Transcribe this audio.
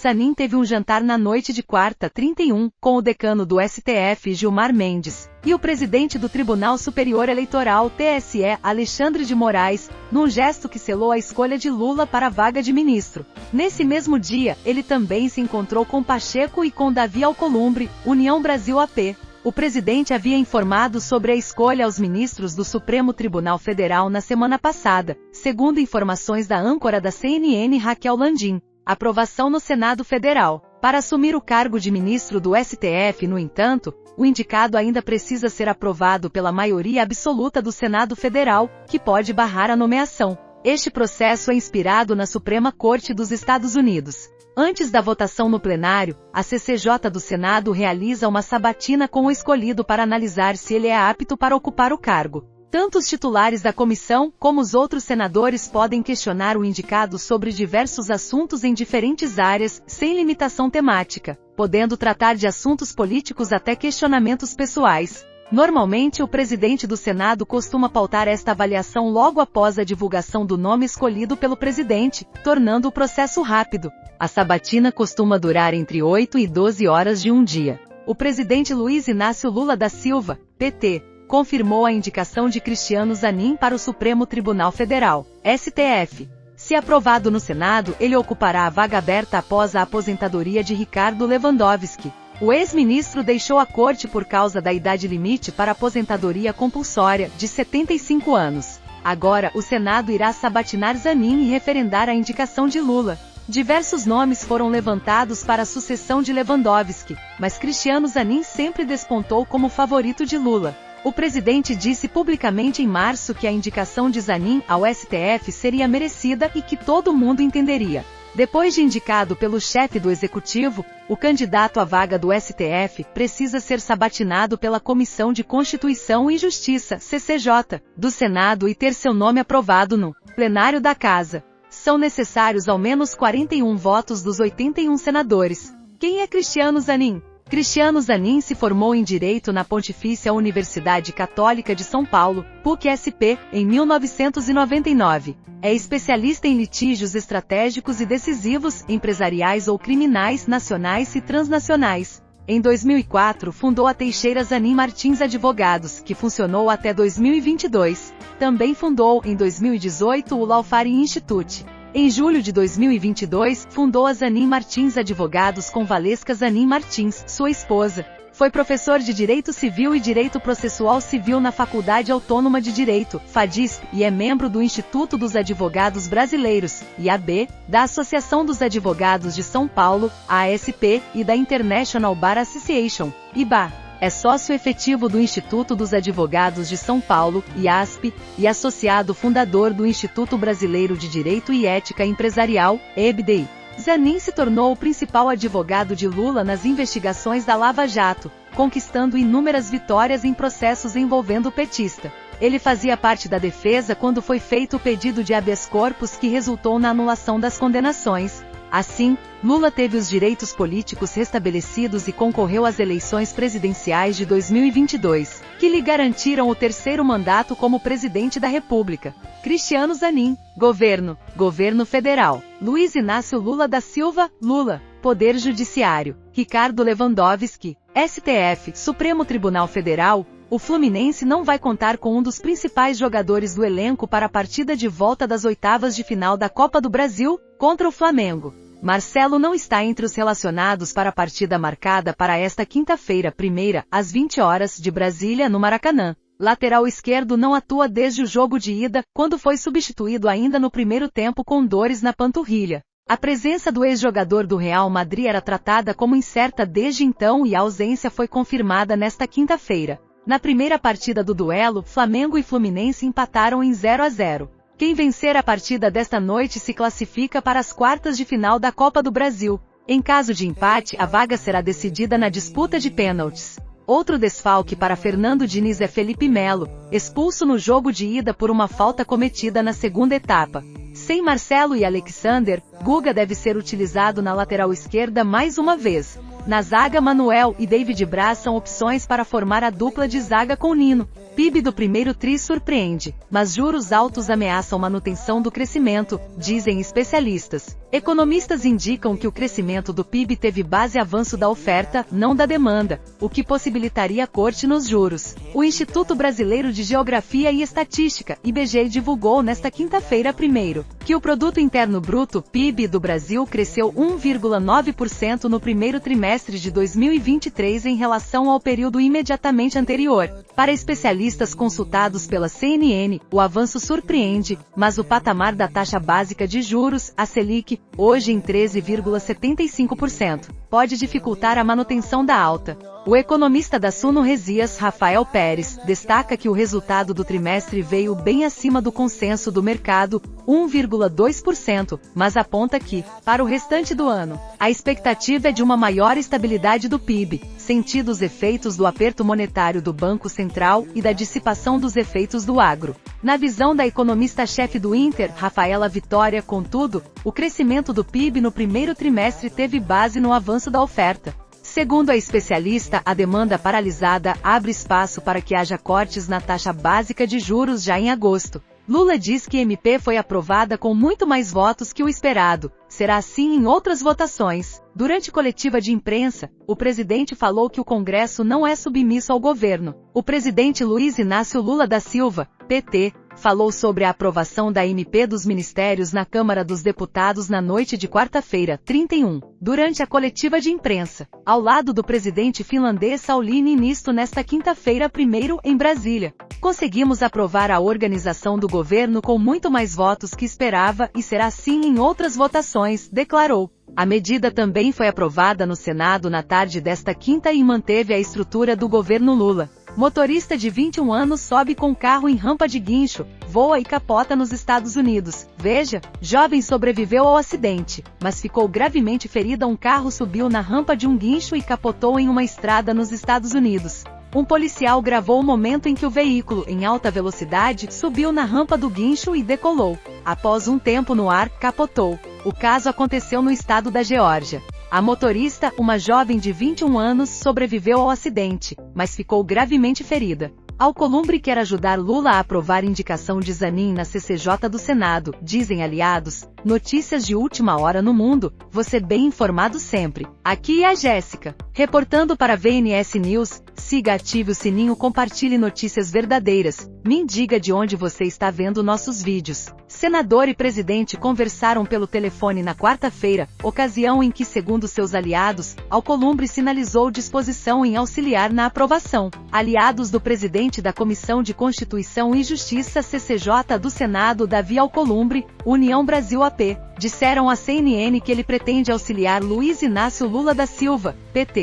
Zanin teve um jantar na noite de quarta, 31, com o decano do STF, Gilmar Mendes, e o presidente do Tribunal Superior Eleitoral, TSE, Alexandre de Moraes, num gesto que selou a escolha de Lula para a vaga de ministro. Nesse mesmo dia, ele também se encontrou com Pacheco e com Davi Alcolumbre, União Brasil AP. O presidente havia informado sobre a escolha aos ministros do Supremo Tribunal Federal na semana passada, segundo informações da âncora da CNN Raquel Landim. Aprovação no Senado Federal. Para assumir o cargo de ministro do STF, no entanto, o indicado ainda precisa ser aprovado pela maioria absoluta do Senado Federal, que pode barrar a nomeação. Este processo é inspirado na Suprema Corte dos Estados Unidos. Antes da votação no plenário, a CCJ do Senado realiza uma sabatina com o escolhido para analisar se ele é apto para ocupar o cargo. Tanto os titulares da comissão, como os outros senadores podem questionar o indicado sobre diversos assuntos em diferentes áreas, sem limitação temática, podendo tratar de assuntos políticos até questionamentos pessoais. Normalmente o presidente do Senado costuma pautar esta avaliação logo após a divulgação do nome escolhido pelo presidente, tornando o processo rápido. A sabatina costuma durar entre 8 e 12 horas de um dia. O presidente Luiz Inácio Lula da Silva, PT, confirmou a indicação de Cristiano Zanin para o Supremo Tribunal Federal, STF. Se aprovado no Senado, ele ocupará a vaga aberta após a aposentadoria de Ricardo Lewandowski. O ex-ministro deixou a corte por causa da idade limite para aposentadoria compulsória, de 75 anos. Agora, o Senado irá sabatinar Zanin e referendar a indicação de Lula. Diversos nomes foram levantados para a sucessão de Lewandowski, mas Cristiano Zanin sempre despontou como favorito de Lula. O presidente disse publicamente em março que a indicação de Zanin ao STF seria merecida e que todo mundo entenderia. Depois de indicado pelo chefe do executivo, o candidato à vaga do STF precisa ser sabatinado pela Comissão de Constituição e Justiça, CCJ, do Senado e ter seu nome aprovado no plenário da Casa. São necessários ao menos 41 votos dos 81 senadores. Quem é Cristiano Zanin? Cristiano Zanin se formou em Direito na Pontifícia Universidade Católica de São Paulo, PUC-SP, em 1999. É especialista em litígios estratégicos e decisivos, empresariais ou criminais, nacionais e transnacionais. Em 2004, fundou a Teixeira Zanin Martins Advogados, que funcionou até 2022. Também fundou, em 2018, o Lawfare Institute. Em julho de 2022, fundou a Zanin Martins Advogados com Valesca Zanin Martins, sua esposa. Foi professor de Direito Civil e Direito Processual Civil na Faculdade Autônoma de Direito, FADISP, e é membro do Instituto dos Advogados Brasileiros, IAB, da Associação dos Advogados de São Paulo, ASP, e da International Bar Association, IBA. É sócio efetivo do Instituto dos Advogados de São Paulo, IASP, e associado fundador do Instituto Brasileiro de Direito e Ética Empresarial, EBDI. Zanin se tornou o principal advogado de Lula nas investigações da Lava Jato, conquistando inúmeras vitórias em processos envolvendo o petista. Ele fazia parte da defesa quando foi feito o pedido de habeas corpus que resultou na anulação das condenações. Assim, Lula teve os direitos políticos restabelecidos e concorreu às eleições presidenciais de 2022, que lhe garantiram o terceiro mandato como presidente da República. Cristiano Zanin, Governo Federal. Luiz Inácio Lula da Silva, Lula, Poder Judiciário. Ricardo Lewandowski, STF, Supremo Tribunal Federal. O Fluminense não vai contar com um dos principais jogadores do elenco para a partida de volta das oitavas de final da Copa do Brasil, contra o Flamengo. Marcelo não está entre os relacionados para a partida marcada para esta quinta-feira, às 20 horas, de Brasília, no Maracanã. Lateral esquerdo não atua desde o jogo de ida, quando foi substituído ainda no primeiro tempo com dores na panturrilha. A presença do ex-jogador do Real Madrid era tratada como incerta desde então e a ausência foi confirmada nesta quinta-feira. Na primeira partida do duelo, Flamengo e Fluminense empataram em 0-0. Quem vencer a partida desta noite se classifica para as quartas de final da Copa do Brasil. Em caso de empate, a vaga será decidida na disputa de pênaltis. Outro desfalque para Fernando Diniz é Felipe Melo, expulso no jogo de ida por uma falta cometida na segunda etapa. Sem Marcelo e Alexander, Guga deve ser utilizado na lateral esquerda mais uma vez. Na zaga, Manuel e David Braz são opções para formar a dupla de zaga com Nino. PIB do primeiro tri surpreende, mas juros altos ameaçam manutenção do crescimento, dizem especialistas. Economistas indicam que o crescimento do PIB teve base avanço da oferta, não da demanda, o que possibilitaria corte nos juros. O Instituto Brasileiro de Geografia e Estatística, IBGE, divulgou nesta quinta-feira que o Produto Interno Bruto, PIB, do Brasil cresceu 1,9% no primeiro trimestre de 2023 em relação ao período imediatamente anterior. Para especialistas consultados pela CNN, o avanço surpreende, mas o patamar da taxa básica de juros, a Selic, hoje em 13,75%, pode dificultar a manutenção da alta. O economista da Suno Resias, Rafael Pérez, destaca que o resultado do trimestre veio bem acima do consenso do mercado, 1,2%, mas aponta que, para o restante do ano, a expectativa é de uma maior estabilidade do PIB, sentidos os efeitos do aperto monetário do Banco Central e da dissipação dos efeitos do agro. Na visão da economista-chefe do Inter, Rafaela Vitória, contudo, o crescimento do PIB no primeiro trimestre teve base no avanço da oferta. Segundo a especialista, a demanda paralisada abre espaço para que haja cortes na taxa básica de juros já em agosto. Lula diz que MP foi aprovada com muito mais votos que o esperado. Será assim em outras votações. Durante coletiva de imprensa, o presidente falou que o Congresso não é submisso ao governo. O presidente Luiz Inácio Lula da Silva, PT, falou sobre a aprovação da MP dos ministérios na Câmara dos Deputados na noite de quarta-feira, 31, durante a coletiva de imprensa, ao lado do presidente finlandês Sauli Niinisto nesta quinta-feira 1º em Brasília. Conseguimos aprovar a organização do governo com muito mais votos que esperava e será assim em outras votações, declarou. A medida também foi aprovada no Senado na tarde desta quinta e manteve a estrutura do governo Lula. Motorista de 21 anos sobe com carro em rampa de guincho, voa e capota nos Estados Unidos. Veja, jovem sobreviveu ao acidente, mas ficou gravemente ferida. Um carro subiu na rampa de um guincho e capotou em uma estrada nos Estados Unidos. Um policial gravou o momento em que o veículo, em alta velocidade, subiu na rampa do guincho e decolou. Após um tempo no ar, capotou. O caso aconteceu no estado da Geórgia. A motorista, uma jovem de 21 anos, sobreviveu ao acidente, mas ficou gravemente ferida. Alcolumbre quer ajudar Lula a aprovar indicação de Zanin na CCJ do Senado, dizem aliados. Notícias de última hora no mundo, você bem informado sempre. Aqui é a Jéssica, reportando para a VNS News. Siga, ative o sininho, compartilhe notícias verdadeiras. Me diga de onde você está vendo nossos vídeos. Senador e presidente conversaram pelo telefone na quarta-feira, ocasião em que, segundo seus aliados, Alcolumbre sinalizou disposição em auxiliar na aprovação. Aliados do presidente da Comissão de Constituição e Justiça CCJ do Senado, Davi Alcolumbre, União Brasil AP, disseram à CNN que ele pretende auxiliar Luiz Inácio Lula da Silva, PT.